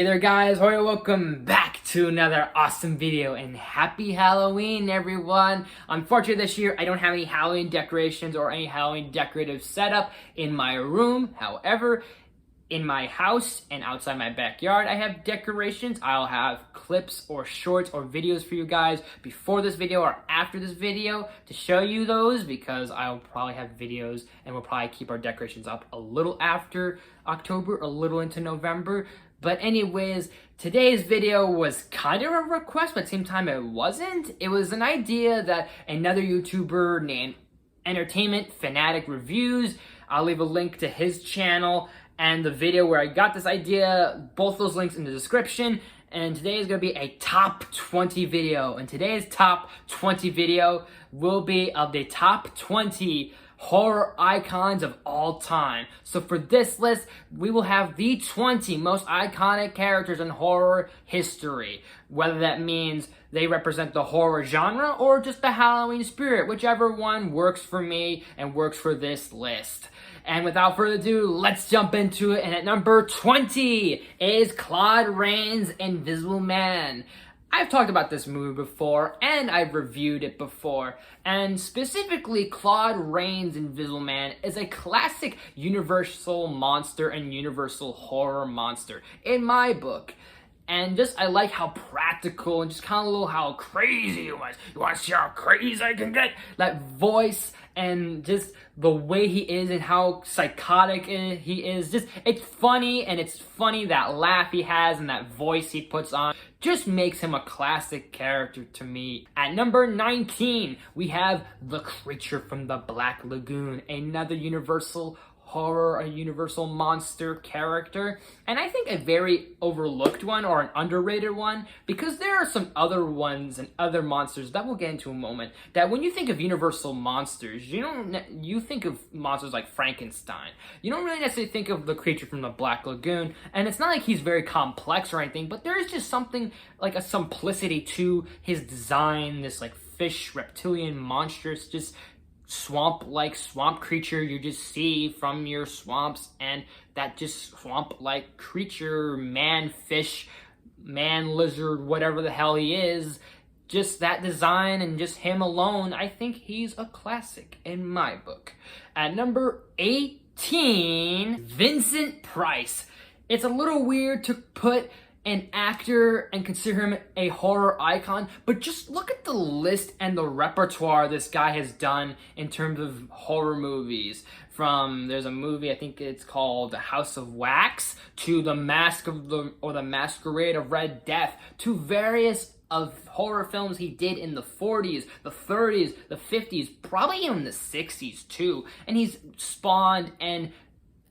there guys, welcome back to another awesome video and happy Halloween everyone. Unfortunately this year I don't have any Halloween decorations or any Halloween decorative setup in my room. However, in my house and outside my backyard I have decorations. I'll have clips or shorts or videos for you guys before this video or after this video to show you those, because I'll probably have videos and we'll probably keep our decorations up a little after October, a little into November. But anyways, today's video was kind of a request, but at the same time it wasn't. It was an idea that another YouTuber named Entertainment Fanatic Reviews, I'll leave a link to his channel and the video where I got this idea, both those links in the description. And today is going to be a top 20 video. And today's top 20 video will be of the top 20 horror icons of all time. So for this list, we will have the 20 most iconic characters in horror history. Whether that means they represent the horror genre or just the Halloween spirit, whichever one works for me and works for this list. And without further ado, let's jump into it. And at number 20 is Claude Rains' Invisible Man. I've talked about this movie before, and I've reviewed it before, and specifically Claude Rains' Invisible Man is a classic Universal monster and Universal horror monster, in my book. And just, I like how practical and just kind of a little how crazy he was. You want to see how crazy I can get? That voice and just the way he is and how psychotic he is. Just, it's funny, and it's funny that laugh he has and that voice he puts on just makes him a classic character to me. At number 19, we have the creature from the Black Lagoon, another Universal horror, a Universal monster character, and I think a very overlooked one or an underrated one, because there are some other ones and other monsters that we'll get into in a moment that when you think of Universal monsters, you think of monsters like Frankenstein. You don't really necessarily think of the creature from the Black Lagoon, and it's not like he's very complex or anything, but there is just something like a simplicity to his design, this like fish, reptilian, monstrous, just swamp creature you just see from your swamps, and that just swamp like creature, man fish, man lizard, whatever the hell he is, just that design and just him alone, I think he's a classic in my book. At number 18, Vincent Price. It's a little weird to put an actor and consider him a horror icon, but just look at the list and the repertoire this guy has done in terms of horror movies. There's a movie, I think it's called The House of Wax, to The Masquerade of Red Death, to various of horror films he did in the 40s, the 30s, the 50s, probably even the 60s too. And he's spawned and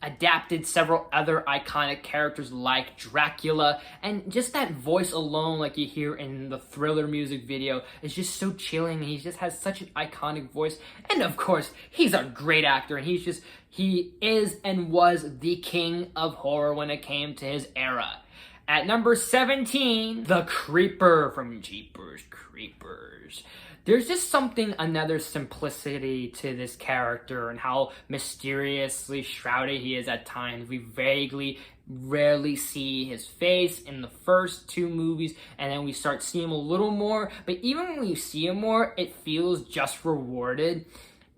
adapted several other iconic characters like Dracula, and just that voice alone, like you hear in the Thriller music video, is just so chilling. He just has such an iconic voice, and of course he's a great actor, and he is and was the king of horror when it came to his era. At number 17, the Creeper from Jeepers Creepers. There's just another simplicity to this character and how mysteriously shrouded he is at times. We rarely see his face in the first two movies, and then we start seeing him a little more. But even when you see him more, it feels just rewarded.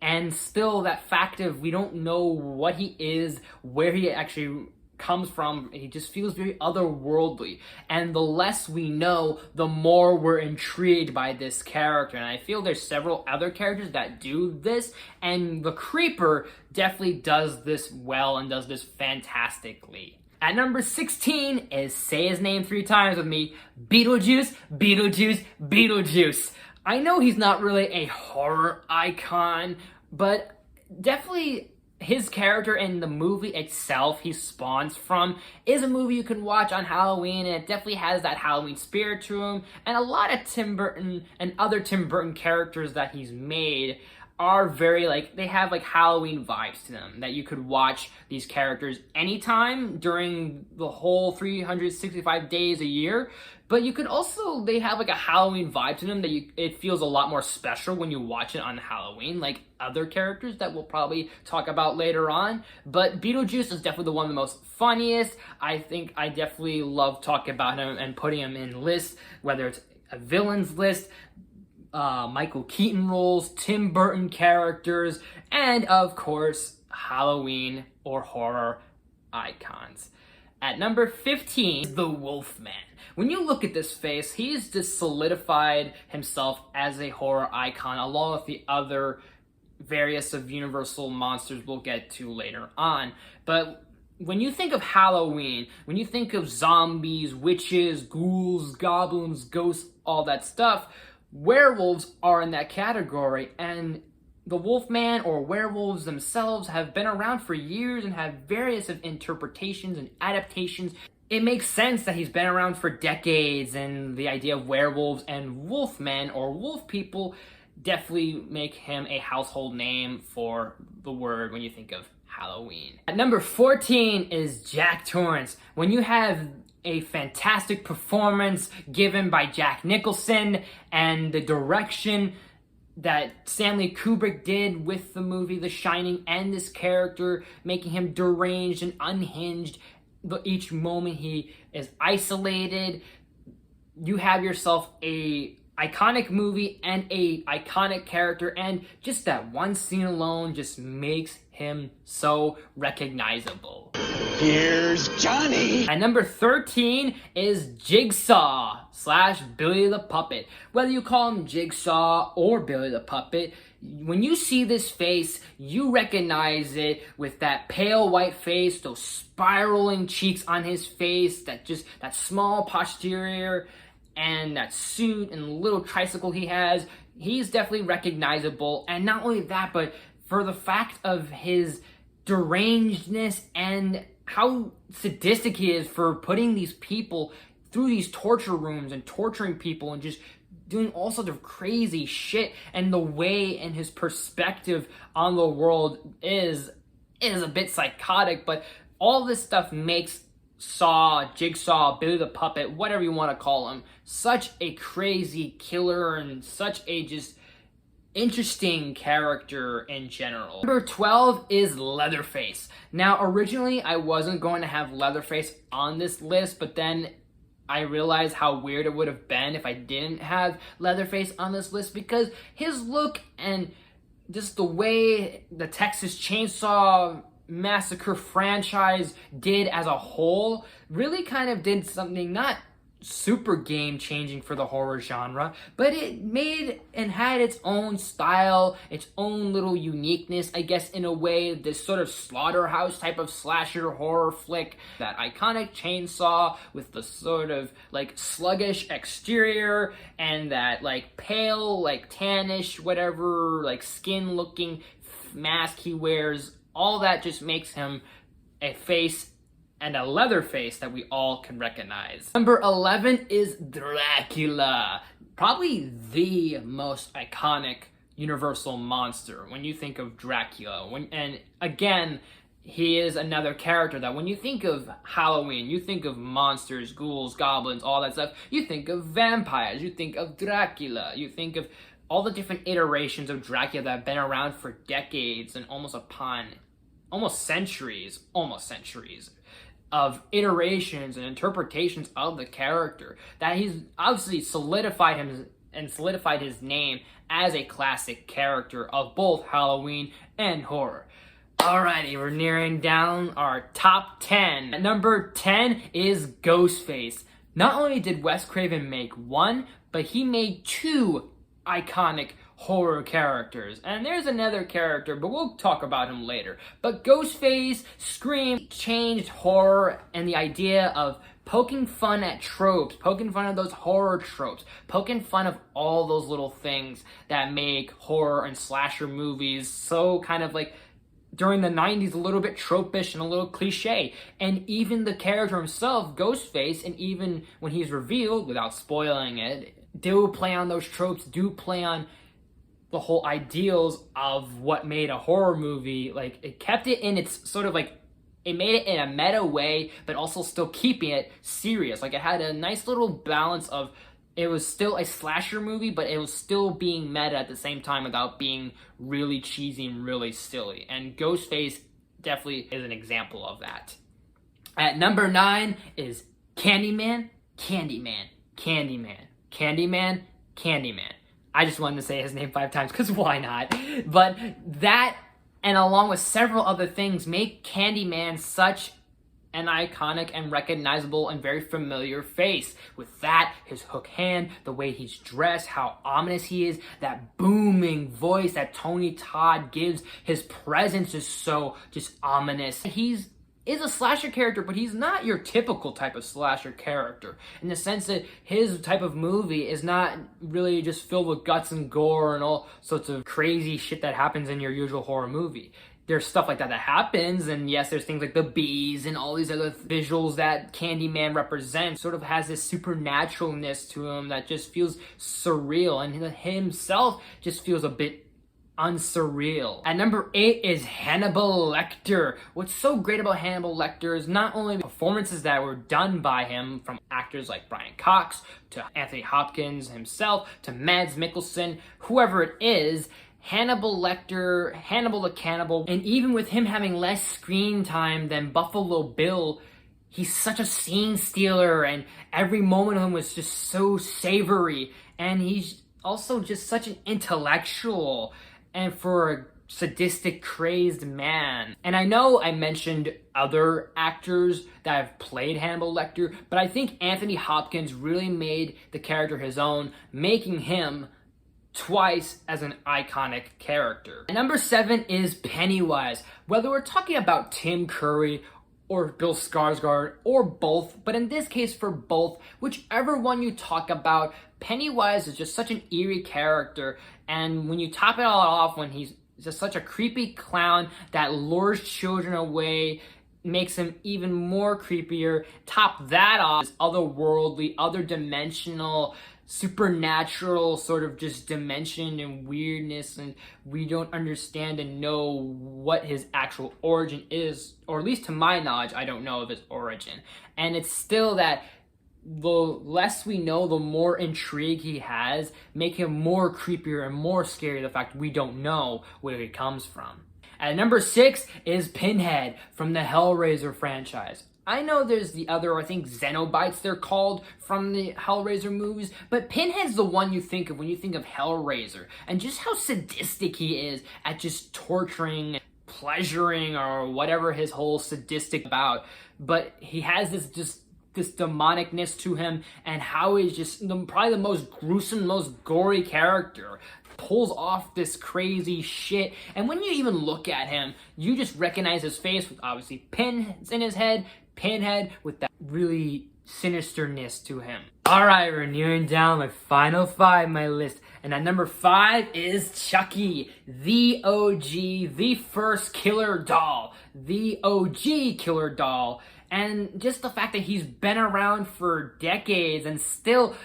And still, that fact of we don't know what he is, where he actually comes from, he just feels very otherworldly, and the less we know, the more we're intrigued by this character. And I feel there's several other characters that do this, and the Creeper definitely does this well and does this fantastically. At number 16 is, say his name 3 times with me, Beetlejuice, Beetlejuice, Beetlejuice. I know he's not really a horror icon, but definitely his character in the movie itself he spawns from is a movie you can watch on Halloween, and it definitely has that Halloween spirit to him. And a lot of Tim Burton and other Tim Burton characters that he's made are very they have Halloween vibes to them, that you could watch these characters anytime during the whole 365 days a year. But you could also, they have like a Halloween vibe to them that it feels a lot more special when you watch it on Halloween, like other characters that we'll probably talk about later on. But Beetlejuice is definitely the one of the most funniest. I think I definitely love talking about him and putting him in lists, whether it's a villains list, Michael Keaton roles, Tim Burton characters, and of course, Halloween or horror icons. At number 15 is the Wolfman. When you look at this face, he's just solidified himself as a horror icon, along with the other various of Universal monsters we'll get to later on. But when you think of Halloween, when you think of zombies, witches, ghouls, goblins, ghosts, all that stuff, werewolves are in that category, and the Wolfman or werewolves themselves have been around for years and have various of interpretations and adaptations. It makes sense that he's been around for decades, and the idea of werewolves and wolfmen or wolf people definitely make him a household name for the word when you think of Halloween. At number 14 is Jack Torrance. When you have a fantastic performance given by Jack Nicholson and the direction that Stanley Kubrick did with the movie The Shining and this character, making him deranged and unhinged, each moment he is isolated, you have yourself a iconic movie and a iconic character, and just that one scene alone just makes him so recognizable. Here's Johnny! At number 13 is Jigsaw / Billy the Puppet. Whether you call him Jigsaw or Billy the Puppet, when you see this face, you recognize it with that pale white face, those spiraling cheeks on his face, that small posterior, and that suit and little tricycle he has. He's definitely recognizable, and not only that, but for the fact of his derangedness and how sadistic he is for putting these people through these torture rooms and torturing people and just doing all sorts of crazy shit, and the way and his perspective on the world is a bit psychotic, but all this stuff makes Saw, Jigsaw, Billy the Puppet, whatever you want to call him, such a crazy killer and such a just interesting character in general. Number 12 is Leatherface. Now, originally I wasn't going to have Leatherface on this list, but then I realized how weird it would have been if I didn't have Leatherface on this list, because his look and just the way the Texas Chainsaw Massacre franchise did as a whole really kind of did something not super game changing for the horror genre, but it made and had its own style, its own little uniqueness, I guess, in a way, this sort of slaughterhouse type of slasher horror flick. That iconic chainsaw with the sort of like sluggish exterior and that like pale, like tannish, whatever, like skin looking mask he wears, all that just makes him a face and a leather face that we all can recognize. Number 11 is Dracula. Probably the most iconic Universal monster when you think of Dracula. And again, he is another character that when you think of Halloween, you think of monsters, ghouls, goblins, all that stuff. You think of vampires, you think of Dracula, you think of all the different iterations of Dracula that have been around for decades and almost centuries of iterations and interpretations of the character, that he's obviously solidified his name as a classic character of both Halloween and horror. Alrighty, we're nearing down our top 10. At number 10 is Ghostface. Not only did Wes Craven make one, but he made two iconic horror characters. And there's another character, but we'll talk about him later. But Ghostface, Scream changed horror and the idea of poking fun at tropes, poking fun at those horror tropes, poking fun of all those little things that make horror and slasher movies so kind of like, during the 90s, a little bit tropish and a little cliche. And even the character himself, Ghostface, and even when he's revealed, without spoiling it, do play on those tropes, do play on the whole ideals of what made a horror movie. Like, it kept it in its sort of like it made it in a meta way, but also still keeping it serious. Like, it had a nice little balance of, it was still a slasher movie, but it was still being meta at the same time without being really cheesy and really silly. And Ghostface definitely is an example of that. At number 9 is Candyman, Candyman, Candyman, Candyman, Candyman. I just wanted to say his name 5 times, because why not? But that, and along with several other things, make Candyman such an iconic and recognizable and very familiar face. With that, his hook hand, the way he's dressed, how ominous he is, that booming voice that Tony Todd gives, his presence is so just ominous. He's is a slasher character, but he's not your typical type of slasher character, in the sense that his type of movie is not really just filled with guts and gore and all sorts of crazy shit that happens in your usual horror movie. There's stuff like that happens, and yes, there's things like the bees and all these other visuals that Candyman represents. Sort of has this supernaturalness to him that just feels surreal, and himself just feels a bit unsurreal. At number 8 is Hannibal Lecter. What's so great about Hannibal Lecter is not only the performances that were done by him, from actors like Brian Cox to Anthony Hopkins himself to Mads Mikkelsen, whoever it is, Hannibal Lecter, Hannibal the Cannibal, and even with him having less screen time than Buffalo Bill, he's such a scene stealer, and every moment of him was just so savory, and he's also just such an intellectual, and for a sadistic, crazed man. And I know I mentioned other actors that have played Hannibal Lecter, but I think Anthony Hopkins really made the character his own, making him twice as an iconic character. And number 7 is Pennywise. Whether we're talking about Tim Curry or Bill Skarsgård, or both, but in this case for both, whichever one you talk about, Pennywise is just such an eerie character, and when you top it all off, when he's just such a creepy clown that lures children away, makes him even more creepier. Top that off, is otherworldly, other dimensional, supernatural sort of just dimension and weirdness, and we don't understand and know what his actual origin is, or at least to my knowledge, I don't know of his origin. And it's still that the less we know, the more intrigue he has, make him more creepier and more scary, the fact we don't know where he comes from. At number 6 is Pinhead from the Hellraiser franchise. I know there's the other, I think Xenobites they're called, from the Hellraiser movies, but Pinhead's the one you think of when you think of Hellraiser, and just how sadistic he is at just torturing, pleasuring, or whatever his whole sadistic about. But he has this demonicness to him, and how he's just probably the most gruesome, most gory character. Pulls off this crazy shit, and when you even look at him, you just recognize his face with obviously pins in his head, Pinhead with that really sinisterness to him. Alright, we're nearing down my final 5 my list, and at number 5 is Chucky, the OG, the first killer doll, the OG killer doll. And just the fact that he's been around for decades and still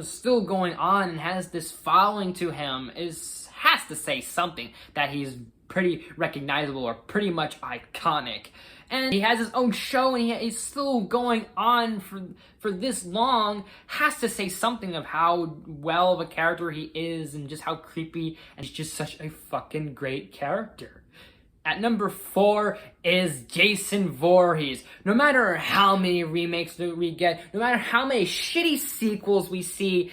still going on and has this following to him has to say something, that he's pretty recognizable or pretty much iconic. And he has his own show, and he's still going on for this long, has to say something of how well of a character he is, and just how creepy, and he's just such a fucking great character. At number 4 is Jason Voorhees. No matter how many remakes that we get, no matter how many shitty sequels we see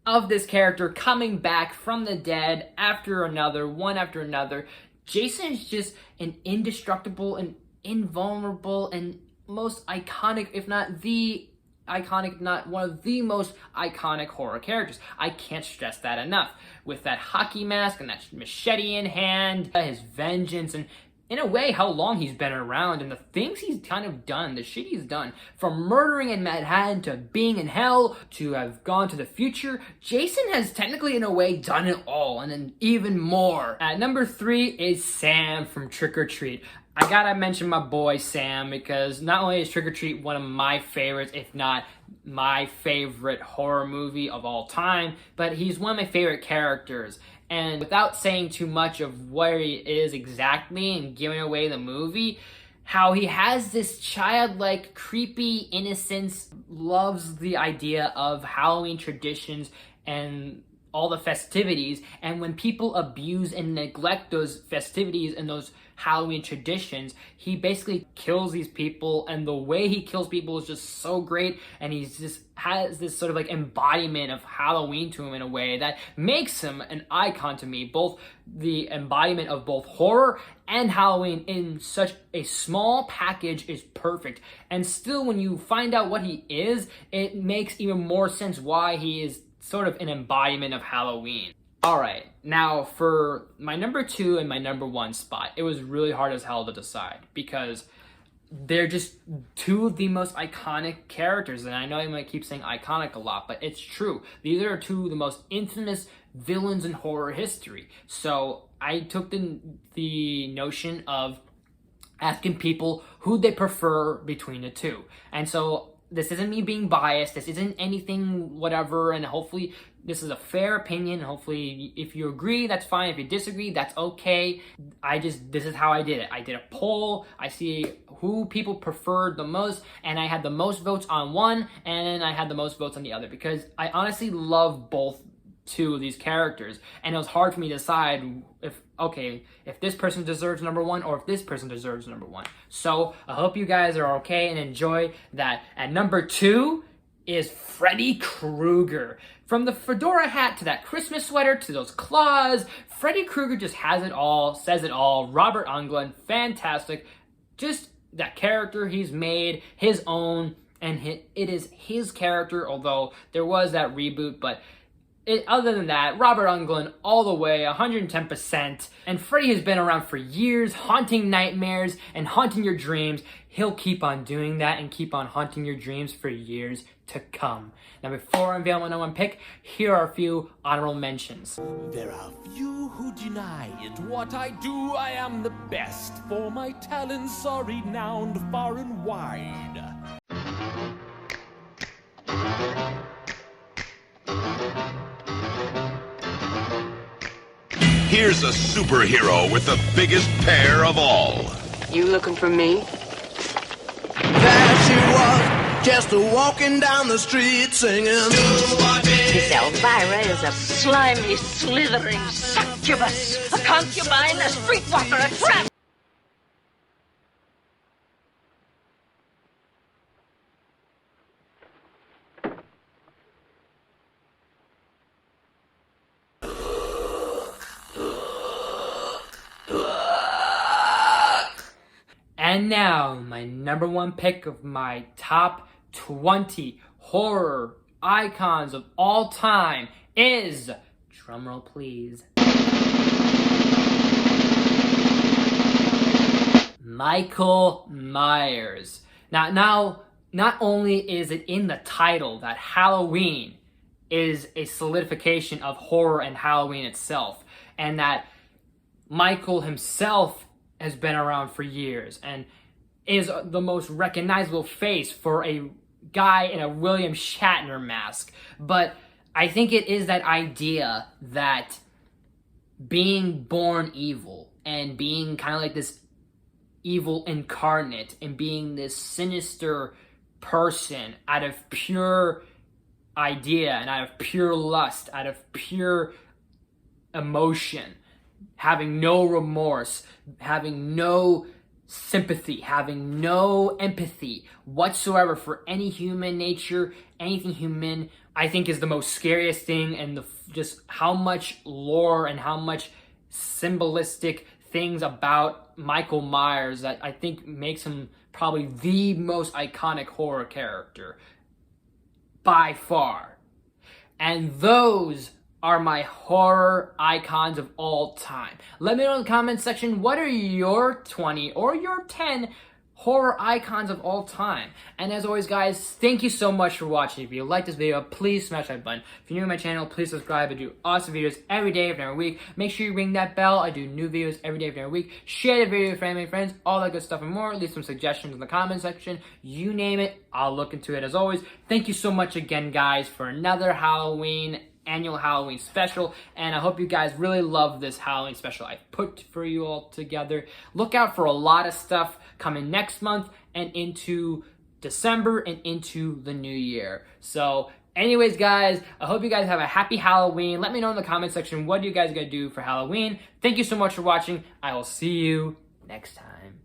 of this character coming back from the dead after another, one after another, Jason is just an indestructible and invulnerable and most iconic, if not the iconic, not one of the most iconic horror characters. I can't stress that enough. With that hockey mask and that machete in hand, his vengeance, and in a way how long he's been around, and the things he's kind of done, the shit he's done, from murdering in Manhattan to being in hell to have gone to the future, Jason has technically in a way done it all, and then even more. At number 3 is Sam from Trick or Treat. I gotta mention my boy Sam, because not only is Trick or Treat one of my favorites, if not my favorite horror movie of all time, but he's one of my favorite characters. And without saying too much of where he is exactly and giving away the movie, how he has this childlike, creepy innocence, loves the idea of Halloween traditions and all the festivities, and when people abuse and neglect those festivities and those Halloween traditions, he basically kills these people, and the way he kills people is just so great, and he's just has this sort of like embodiment of Halloween to him in a way that makes him an icon to me, both the embodiment of both horror and Halloween in such a small package is perfect. And still, when you find out what he is, it makes even more sense why he is sort of an embodiment of Halloween. Alright, now for my number 2 and my number 1 spot, it was really hard as hell to decide because they're just two of the most iconic characters, and I know I might keep saying iconic a lot, but it's true. These are two of the most infamous villains in horror history. So I took the notion of asking people who they prefer between the two. And so this isn't me being biased, this isn't anything whatever, and hopefully this is a fair opinion. Hopefully if you agree, that's fine. If you disagree, that's okay. This is how I did it. I did a poll, I see who people preferred the most, and I had the most votes on one, and I had the most votes on the other, because I honestly love both two of these characters, and it was hard for me to decide if this person deserves number 1 or if this person deserves number 1. So I hope you guys are okay and enjoy that. At number 2 is Freddy Krueger. From the fedora hat to that Christmas sweater to those claws, Freddy Krueger just has it all, says it all. Robert Englund, fantastic. Just that character he's made his own, and it is his character, although there was that reboot, but other than that, Robert Englund all the way, 110%. And Freddy has been around for years, haunting nightmares and haunting your dreams. He'll keep on doing that and keep on haunting your dreams for years to come. Now, before I unveil my number 1 pick, here are a few honorable mentions. There are few who deny it. What I do, I am the best. For my talents are renowned far and wide. Here's a superhero with the biggest pair of all. You looking for me? There she was, just walking down the street singing. Miss Elvira is a slimy, slithering succubus, a concubine, a streetwalker, a tramp. And now, my number 1 pick of my top 20 horror icons of all time is, drumroll please, Michael Myers. Now, not only is it in the title that Halloween is a solidification of horror and Halloween itself, and that Michael himself has been around for years and is the most recognizable face for a guy in a William Shatner mask. But I think it is that idea that being born evil and being kind of like this evil incarnate and being this sinister person out of pure idea and out of pure lust, out of pure emotion, having no remorse, having no sympathy, having no empathy whatsoever for any human nature, anything human, I think is the most scariest thing, and just how much lore and how much symbolistic things about Michael Myers that I think makes him probably the most iconic horror character by far. And those are my horror icons of all time. Let me know in the comments section, what are your 20 or your 10 horror icons of all time? And as always, guys, thank you so much for watching. If you like this video, please smash that button. If you're new to my channel, please subscribe. I do awesome videos every day, every week. Make sure you ring that bell. I do new videos every day, every week. Share the video with family and friends, all that good stuff and more. Leave some suggestions in the comment section. You name it, I'll look into it. As always, thank you so much again, guys, for another Halloween annual Halloween special, and I hope you guys really love this Halloween special I've put for you all together. Look out for a lot of stuff coming next month and into December and into the new year. So anyways, guys, I hope you guys have a happy Halloween. Let me know in the comment section, what do you guys gonna do for Halloween? Thank you so much for watching. I will see you next time.